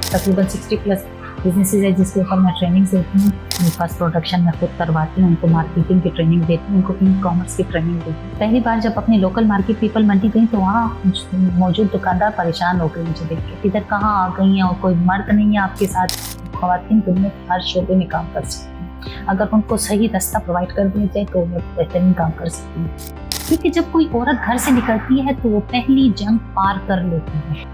तकरीबन 60 plus businesses है जिसके ऊपर मैं ट्रेनिंग देती हूँ। फर्स्ट प्रोडक्शन मैं खुद करवाती हूँ, उनको मार्केटिंग की ट्रेनिंग देती हूँ, उनको ई कॉमर्स की ट्रेनिंग देती हूँ। पहली बार जब अपनी लोकल मार्केट पीपल मंडी गई तो वहाँ मौजूद दुकानदार परेशान हो गए मुझे देख के, इधर कहाँ आ गई हैं और कोई मर्द नहीं है आपके साथ। ख़वातीन दुनिया के हर शोबे में काम कर सकती हैं, अगर उनको सही रास्ता प्रोवाइड कर दिया जाए तो वो बेहतरीन काम कर सकती हैं। क्योंकि जब कोई औरत घर से निकलती है तो वो पहली जंग पार कर लेती है।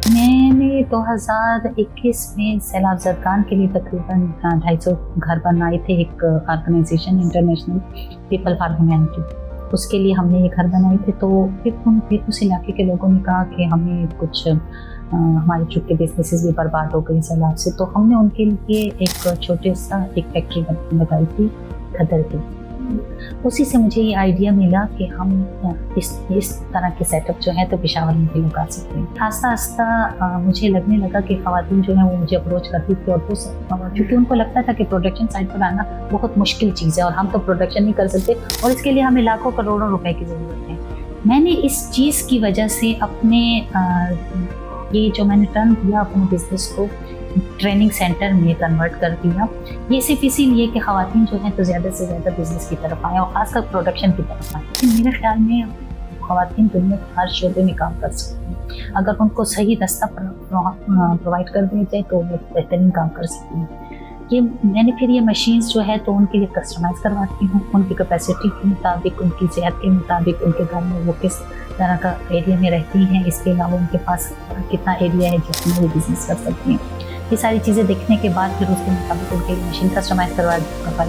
मैंने 2021 में सैलाब ज़रगान के लिए तकरीबन 250 घर बनाए थे। एक organisation international people for humanity, उसके लिए हमने ये घर बनाए थे। तो फिर उस इलाके के लोगों ने कहा कि हमें कुछ हमारे चुके बिजनेसेस भी बर्बाद हो गई सैलाब से, तो हमने उनके लिए एक छोटे सा एक फैक्ट्री लगाई थी खदर की। उसी से मुझे ये आइडिया मिला कि हम इस तरह के सेटअप जो है तो पेशावर में भी लगा सकते हैं। आस्ता आस्ता मुझे लगने लगा कि ख़वातीन जो है वो मुझे अप्रोच करती थी, और वो क्योंकि उनको लगता था कि प्रोडक्शन साइड पर आना बहुत मुश्किल चीज़ है और हम तो प्रोडक्शन नहीं कर सकते और इसके लिए हमें लाखों करोड़ों रुपए की ज़रूरत है। मैंने इस चीज़ की वजह से अपने ये जो मैंने टर्न किया अपने बिजनेस को ट्रेनिंग सेंटर में कन्वर्ट कर दिया। ये सिर्फ इसीलिए कि ख़वातीन जो हैं तो ज़्यादा से ज़्यादा बिजनेस की तरफ आएँ और ख़ासकर प्रोडक्शन की तरफ आएँ। लेकिन मेरे ख्याल में ख़वातीन दुनिया के हर शोबे में काम कर सकती हैं, अगर उनको सही रास्ता प्रोवाइड कर दिया जाए तो वो बेहतरीन काम कर सकती हैं। ये मैंने फिर ये मशीन्स जो है तो उनके लिए कस्टमाइज़ करवाती हूँ, उनकी कैपेसिटी के मुताबिक, उनकी सेहत के मुताबिक, उनके घर में वो किस तरह का एरिया में रहती हैं, इसके अलावा उनके पास कितना एरिया है जिसमें वो बिज़नेस कर सकती हैं। ये सारी चीज़ें देखने के बाद फिर उसके मुताबिक उनके लिए मशीन कस्टमाइज़ करवाई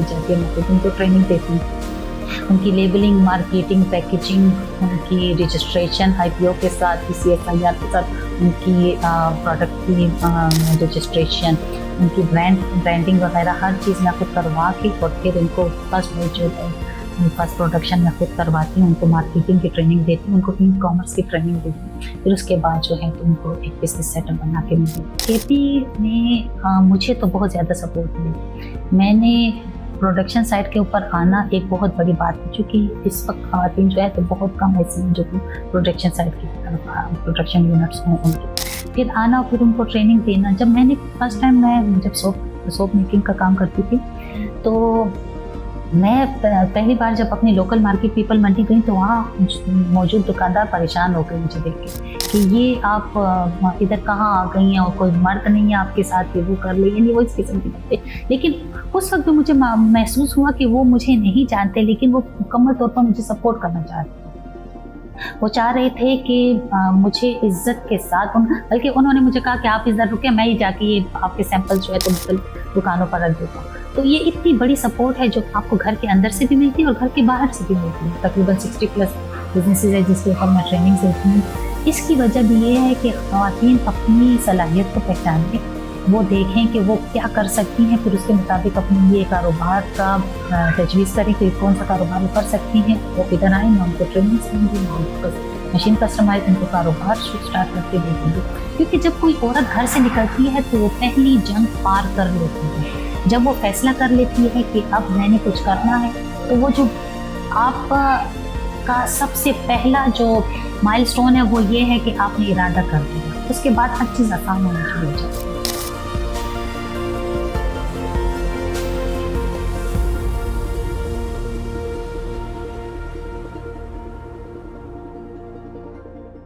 जाती है। मैं उनको ट्रेनिंग देती हूँ, उनकी लेबलिंग, मार्केटिंग, पैकेजिंग, उनकी रजिस्ट्रेशन IPO के साथ, CSIR के साथ, उनकी प्रोडक्ट की रजिस्ट्रेशन, उनकी ब्रांडिंग वगैरह हर चीज़ मैं खुद करवा के और फिर उनको फर्स्ट प्रोडक्शन मैं खुद करवाती हूँ, उनको मार्केटिंग की ट्रेनिंग देती हूँ, उनको ई कॉमर्स की ट्रेनिंग देती हूँ। फिर उसके बाद जो है तो उनको एक बिजनेस सेटअप बना के मिली। KP में मुझे तो बहुत ज़्यादा सपोर्ट मिली। मैंने प्रोडक्शन साइड के ऊपर आना एक बहुत बड़ी बात है, क्योंकि इस वक्त ख़वातीन जो है तो बहुत कम ऐसी हैं जो कि प्रोडक्शन साइड की तरफ प्रोडक्शन यूनिट्स हों उनके। फिर आना, फिर उनको ट्रेनिंग देना। जब मैंने फर्स्ट टाइम जब सोप मेकिंग का काम करती थी तो मैं पहली बार जब अपनी लोकल मार्केट पीपल मंडी गई तो वहाँ मौजूद दुकानदार परेशान हो गए मुझे देख के कि ये आप इधर कहाँ आ गई हैं और कोई मर्द नहीं है आपके साथ, ये वो कर ले, यानी वो इस किस्म की बातें। लेकिन उस वक्त भी मुझे महसूस हुआ कि वो मुझे नहीं जानते, लेकिन वो मुकम्मल तौर पर मुझे सपोर्ट करना चाहते। वो चाह रहे थे कि मुझे इज्जत के साथ बल्कि उन्होंने मुझे कहा कि आप इधर रुके, मैं ही जाके ये आपके सैंपल जो है तो मुख्तलिफ दुकानों पर रख देता हूँ। तो ये इतनी बड़ी सपोर्ट है जो आपको घर के अंदर से भी मिलती है और घर के बाहर से भी मिलती है। तकरीबन 60 प्लस बिजनेसेस है जिसके ऊपर मैं ट्रेनिंग देती हूँ। इसकी वजह भी ये है कि ख़वातीन अपनी सलाहियत को पहचानें, वो देखें कि वो क्या कर सकती हैं, फिर उसके मुताबिक अपने ये कारोबार का तजवीज़ करें कि कौन सा कारोबार वो कर सकती हैं। वो इधर आएँ, मैं उनको ट्रेनिंग दूँगी, मैं उनको मशीन कस्टमाइज उनको कारोबार स्टार्ट करके देखेंगे। क्योंकि जब कोई औरत घर से निकलती है तो वो पहली जंग पार कर लेती है। जब वो फैसला कर लेती है कि अब मैंने कुछ करना है, तो वो जो आपका सबसे पहला जो माइलस्टोन है वो ये है कि आपने इरादा कर दिया। उसके बाद हर चीज़ आसान होनी शुरू हो जाती है।